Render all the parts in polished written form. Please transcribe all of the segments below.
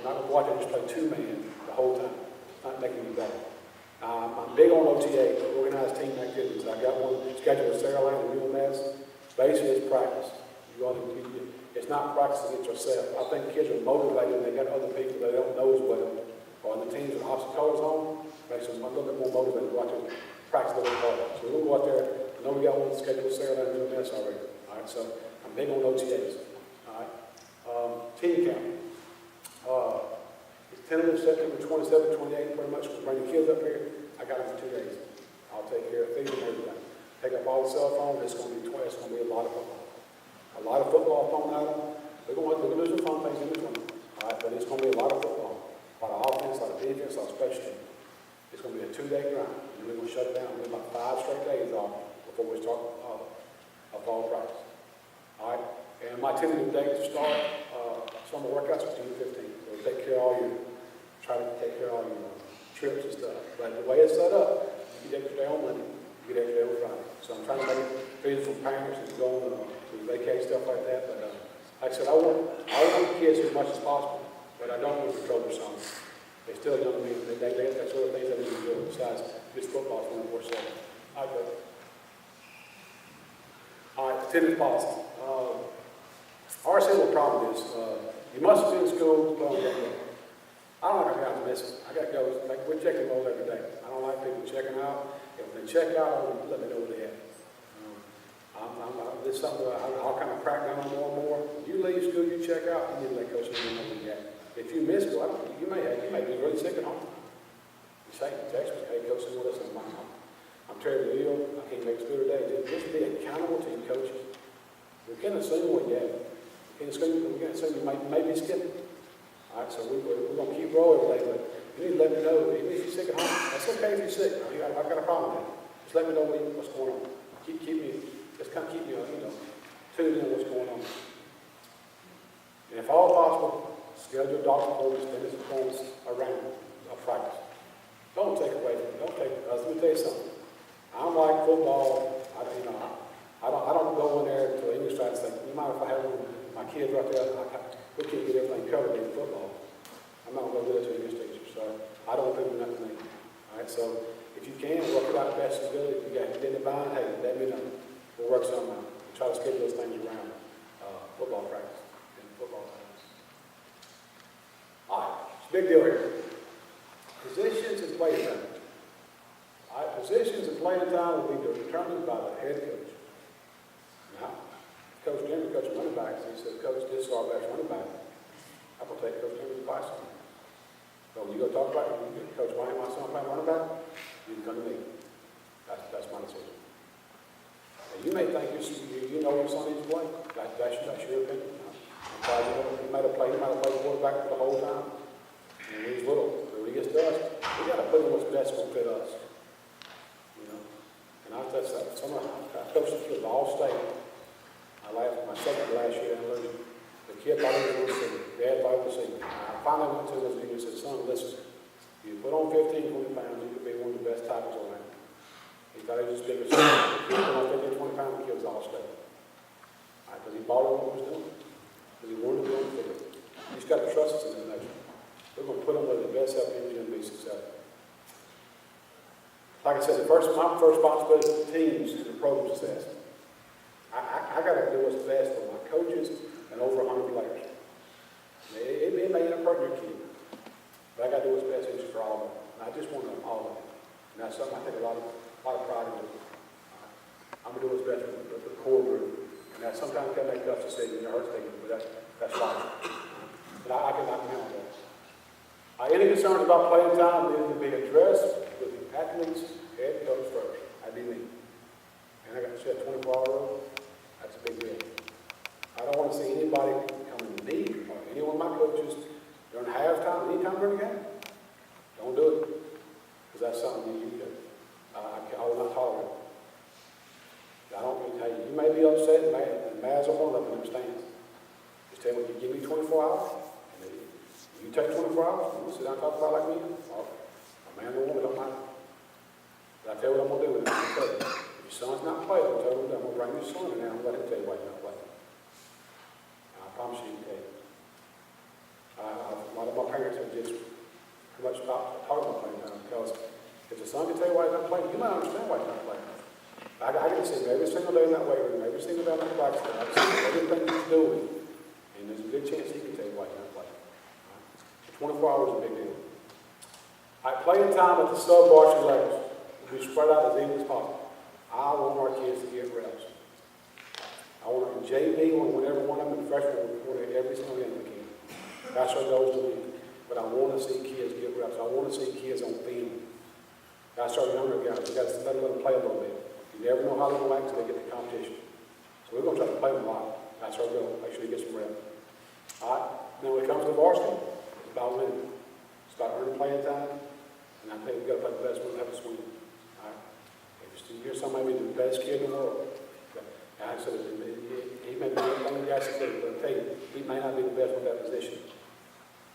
not going to watch it just play two-man the whole time. It's not making me better. I'm big on OTA, organized team activities. I got one scheduled with Sarah Lane and UMS. Basically, it's practice. It's not practice against yourself. I think kids are motivated and they got other people they don't know as well. Or the teams with opposite colors on, makes them a little bit more motivated to watch them practice a little harder. So we'll go out there. I know we got one scheduled with Sarah Lane and UMS already. All right, so I'm big on OTAs. All right. Team count. It's tentative September 27, 28, pretty much. We'll bring the kids up here. I got them for 2 days. I'll take care of things and everything. Take up all the cell phones. It's going to be a lot of football. A lot of football thrown at them. We're going to do some fun things in between. All right, but it's going to be a lot of football. A lot of offense, a lot of defense, a lot of special teams. It's going to be a 2-day grind. And we're going to shut it down. We're about 5 straight days off before we start a fall practice. All right, and my tentative date to start summer workouts is June 15th. So we'll take care of all your, try to take care of all your trips and stuff. But the way it's set up, you get extra day on Monday, you get extra day on Friday. So I'm trying to make it feasible for parents and go on to vacation, stuff like that. But like I said, I want the kids as much as possible, but I don't want to control their sons. They're still young men. They got sort of things they need to do besides just football 24/7. All right, good. All right, attendance policy. Our simple problem is you must be in school to play on that game. I don't like guys missing. I got to go. We're checking those every day. I don't like people checking out. If they check out, let me know what they have. This is something I'll kind of crack down on more and more. You leave school, you check out, you need to let coach know what you have. If you miss school, you may be really sick at home. You say, text me, hey, coach, listen, I'm terribly ill. I can't make school today. Just be accountable to your coaches. We can't assume what you have. We can't assume you may be skipping. All right, so we're going to keep rolling today, but you need to let me know. Even if you're sick at home, that's okay if you're sick. I've got a problem with that. Just let me know what's going on. Keep me, just kind of keep me, tuned in what's going on. And if all possible, schedule doctor appointments, dentist appointments around a practice. Don't take away from it. Don't take it. Let me tell you something. I'm like football. I don't go in there to English try to say, you mind if I have my kids right there? We can't get everything covered in football. I'm not going to do that to English teachers. So I don't think nothing to me. All right. So if you can work it out the best ability, if you got to get in the bind, hey, let me know. We'll work something out. Try to schedule those things around football practice and football times. All right, it's a big deal here. Positions and playing time. All right, positions and playing time will be determined by the head coach. Now, Coach Jimmy, Coach running backs, he said, Coach, this is our best running back. I'm going to take Coach Jimmy's advice on it. So when you go talk about it, Coach, why am I son playing running back? You can come to me. That's my decision. And you may think you know your son needs to play. That's your opinion. He might have played quarterback the whole time. And when he's little, but when he gets to us, we got to put in what's best going to fit us. And I tell you, I coached the kids all state. My second last year, the kid thought he was a receiver. Dad thought he was a receiver. I finally went to him and said, son, listen, you put on 15, 20 pounds, you could be one of the best tackles around. He thought he was just big as he put on 15, 20 pounds, the kid was all state. Because he bought what he was doing. Because he wanted to be on the field. You just got to trust us in this nation. We're going to put him with the best help MGM to be successful. Like I said, my first responsibility is the teams and the program success. I got to do what's best for my coaches and over 100 players. It may end up hurting your kid, but I got to do what's best for all of them. And I just want them all of them. And that's something I take a lot of pride in. I'm going to do what's best for the core group. And that sometimes can make tough decisions. It hurts things, but that's life. But I can handle that. Any concerns about playing time need to be addressed with the athletes, head coach first. That'd be me. And I got to set 24-hour rule. That's a big deal. I don't want to see anybody come to me or any one of my coaches during halftime, anytime during the game. Don't do it. Because that's something you do. I will not tolerate it. I don't mean to tell you. You may be upset and mad as a one of them in the stands. Just tell me, you give me 24 hours. And you take 24 hours, and we'll sit down and talk about it like me. Well, a man or a woman, don't matter. But I tell you what I'm going to do with it. I'm going to tell you. If your son's not playing, I'm going to bring your son in there and let him tell you why he's not playing. And I promise you, he can tell you. A lot of my parents have just pretty much stopped talking about playing time, because if the son can tell you why he's not playing, you might understand why he's not playing. I can see him every single day in that weight room, every single day in that practice. I can see everything he's doing, and there's a good chance he can tell you why he's not playing. Right? 24 hours is a big deal. Playing time at the sub-varsity levels will be spread out as even as possible. I want our kids to get reps. I want them in JV, whenever one of them in freshman, we want every single game we can. That's our goal to win. But I want to see kids get reps. I want to see kids on film. That's our younger guys. We've got to let them play a little bit. You never know how they're going to act until they get the competition. So we're going to try to play them a lot. That's our goal. Make sure you get some reps. All right? Now when it comes to varsity, it's about winning. It's about earning playing time. And I think we've got to play the best one to have a swing. All right? If you're somebody who's the best kid in the world, and I said, he may be the only guy that but I'll tell you, he may not be the best with that position.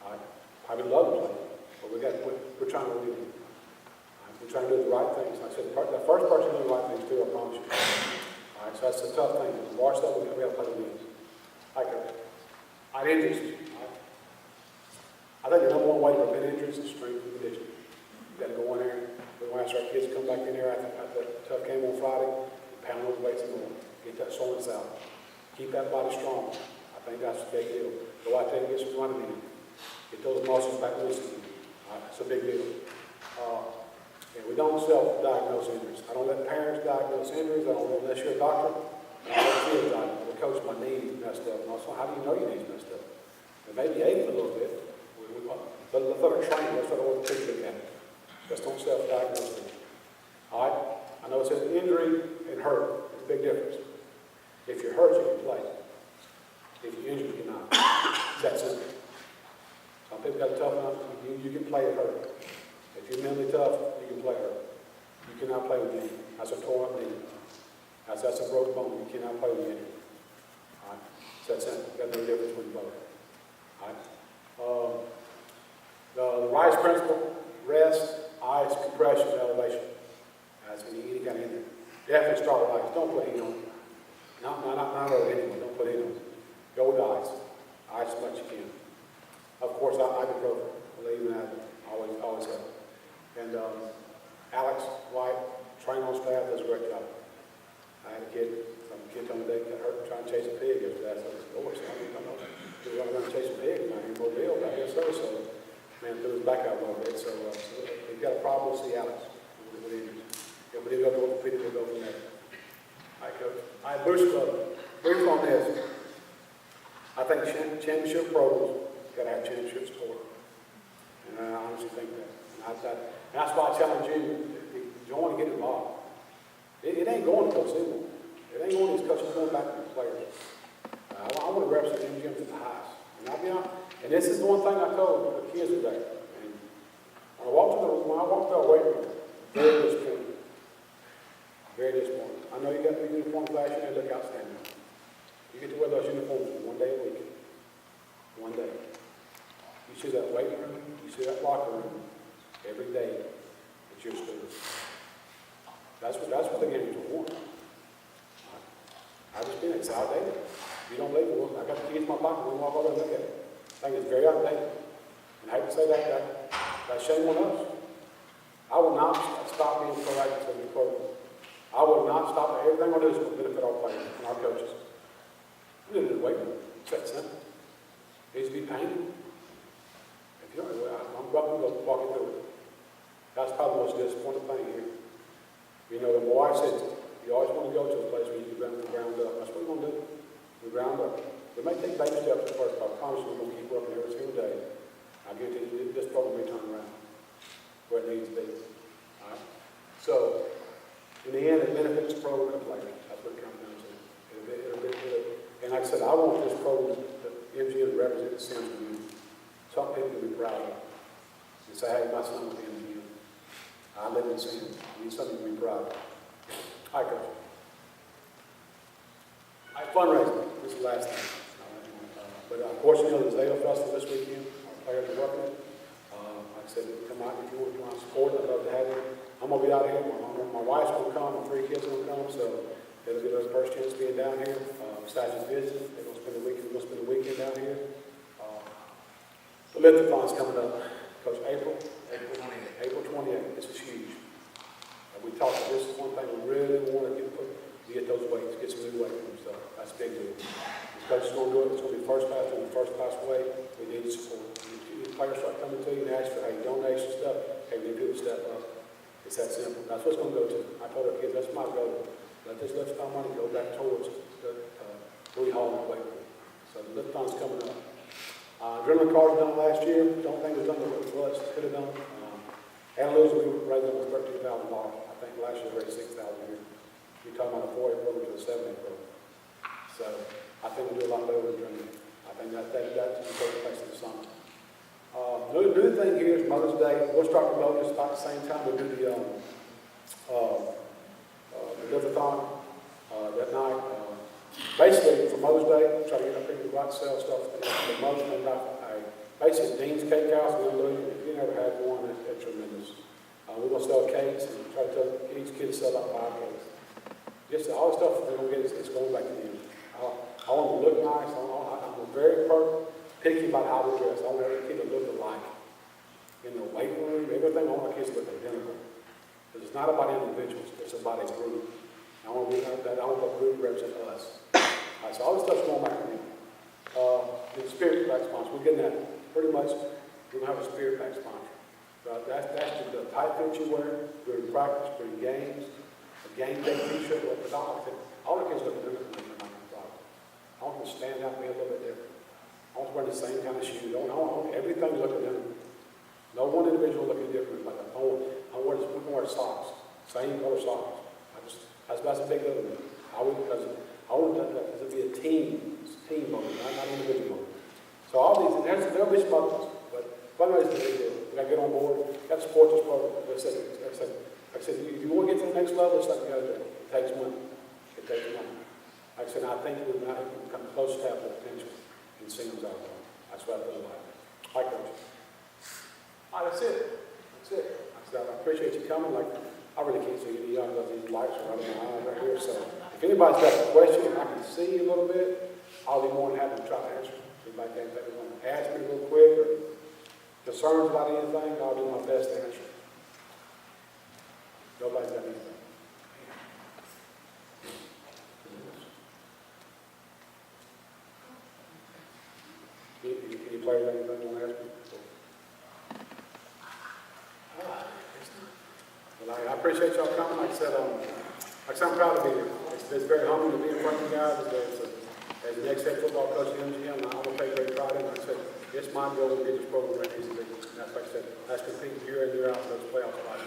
All right? I would love to play, but we're trying to win. We're trying to do the right things. Like I said, the first person to do the right things too, I promise you. All right, so that's the tough thing. The varsity level, we got to play the games. Injuries. Right? I think the number one way to prevent injuries is strength and conditioning. We've got to go in there. We want to ask our kids to come back in there after that tough game on Friday and pound those weights and more. Get that soreness out. Keep that body strong. I think that's a big deal. Go out there and get some running in. Get those muscles back loose. It's a big deal. And we don't self-diagnose injuries. I don't let parents diagnose injuries. I don't let, unless you're a doctor. I don't let kids diagnose. Well, coach, my knee's messed up. And also, how do you know your knee's messed up? It may be aching a little bit. But let's let a trainer, let's let an orthopedic look at it. Just don't self-diagnose it. All right? I know it says injury and hurt. There's a big difference. If you're hurt, you can play. If you're injured, you cannot. It's that simple. Some people got tough enough. You can play it hurt. If you're mentally tough, you can play hurt. You cannot play with me. That's a torn up knee. That's a broken bone. You cannot play with me. All right? It's that simple. You've got no difference when you play. All right? The RICE principle: rest, ice, compression, elevation. That's any kind of injury. Definitely start with ice. Don't put heat on it. Not over anyone. Don't put heat on it. Go with ice. Ice as much as you can. Of course, ibuprofen. Believe in that. Always help. And Alex White, trainer on staff, does a great job. I had a kid told me they got hurt trying to chase a pig yesterday. I said, Lord, I don't know. We're going to chase a pig down here in Mobile. I guess so. So, man, threw his back out a little bit. So, if you've got a problem, we'll see Alex. If we need to go to orthopedic, we'll go from there. All right, Coach. All right, Bruce Club. Brief on this. I think championship programs got to have championship support. And I honestly think that. And that's why I challenge you to join and get involved. It ain't going to Coach Seymore. It ain't going to these coaches, going back to the players. I want to represent MGM to the highest. And I'll be honest. And this is the one thing I told the kids today. And when I walked through our weight room, very disappointed. Very disappointed. I know you got the uniform fashion, they look outstanding. You get to wear those uniforms one day a week. One day. You see that weight room, you see that locker room every day at your school. That's what the games are for. I've just been it's outdated. If you don't believe it, I got the keys in my pocket, we walk over and look at it. I think it's very outdated. And I hate to say that's shame on us. I will not stop being proactive in the program. I will not stop. Everything I do is to benefit our players and our coaches. We didn't wait. It's that simple. It needs to be painted. If you don't, I'm going to walk you through it. That's probably the most disappointing thing here. You know, the more I said, you always want to go to a place where you can ground up. That's what we're going to do. We ground up. We may take baby steps at first, but I promise you we're going to keep working every single day. I guarantee you this program will turn around where it needs to be. All right? So, in the end, it benefits the program and the players. That's what it comes down to. And like I said, I want this program, the MGM, to represent the Sims community. Some people can be proud of it. And say, hey, my son was in MGM. I live in Sims. I need something to be proud of. All right, Coach. All right, fundraising. This is the last thing. But unfortunately, the Zale Festival this weekend, our players are working it. Like I said, come out if you want to support it. I'd love to have you. I'm going to be out here. My wife's going to come. My 3 kids are going to come. So it'll give us the first chance being down here. Besides just visiting, they're going to spend the weekend. We're going to spend the weekend down here. lift-a-thon's coming up. Coach, April 28th. April 28th. This is huge. We talked about this is one thing we really want to get those weights, get some new weight and stuff. That's a big deal. The coach is going to do it. It's going to be first class, doing the first class way. We need support. The players start coming to you and ask for, hey, donation stuff. Hey, we need people to step up. It's that simple. That's what it's going to go to. I told our kids, that's my goal. Let this lift-a-thon money go back towards the rehauling weight room. So the lift-a-thon's coming up. Adrenaline cards done last year. Don't think it was done the way it was. Could have done. Analytics, we raised them with $13,000. I think last year we raised $6,000 here. You're talking about a 4A program to a 7A program. So I think we do a lot better with adrenaline. I think that's going to take place in the summer. New thing here is Mother's Day. We'll start promoting this about the same time we do the lift-a-thon that night. Basically, for Mother's Day, try to get up here to go out and sell stuff. For Mother's Day, basically, Dean's Cake House, we're doing it. If you never had one, that's tremendous. We're going to sell cakes and try to tell each kid to sell out 5 cakes. Just all the stuff they're going to get is going back to you. I want them to look nice. I'm very picky about how they dress. I want every kid to look alike. In the weight room, everything, I want my kids to look identical. Because it's not about individuals, it's about a group. I want that group to represent us. All right, so all this stuff's going back to me. The spirit pack sponsor, we're getting that pretty much. We're going to have a spirit pack sponsor. That's the tight fit you wear during practice, during games, a game day t-shirt, what the dog. All the kids look different when they're not in practice. I want them to stand out and be a little bit different. I want to wear the same kind of shoes. I want everything to look different. No one individual looking different. Like we can wear socks, same color socks. That's a big deal to me. I want that to be a team vote, not individual vote. So all these, there'll be some others, but fundraising is a big deal. We got to get on board. Got to support this program. Like I said, if you want to get to the next level, it's like you got to do. It takes money. It takes money. Like I said, I think we've come close to have the potential in singles out there. That's what I feel like. Hi, Coach. All right, that's it. I appreciate you coming. Like, I really can't see any young because these lights are running my eyes right here. So if anybody's got a question, I can see you a little bit, I'll be more than happy to try to answer. If anybody want to ask me real quick or concerns about anything, I'll do my best to answer. Nobody's got anything. Any players have anything you want to ask me? Well, I appreciate y'all coming. Like I said, I'm proud to be here. It's very humbling to be in front of you guys. As the next head football coach at MGM, I'm going to take great pride in it. Like I said, it's my goal to get this program where it needs to be. And that's like I said, that's competing year in, year out for those playoff spots.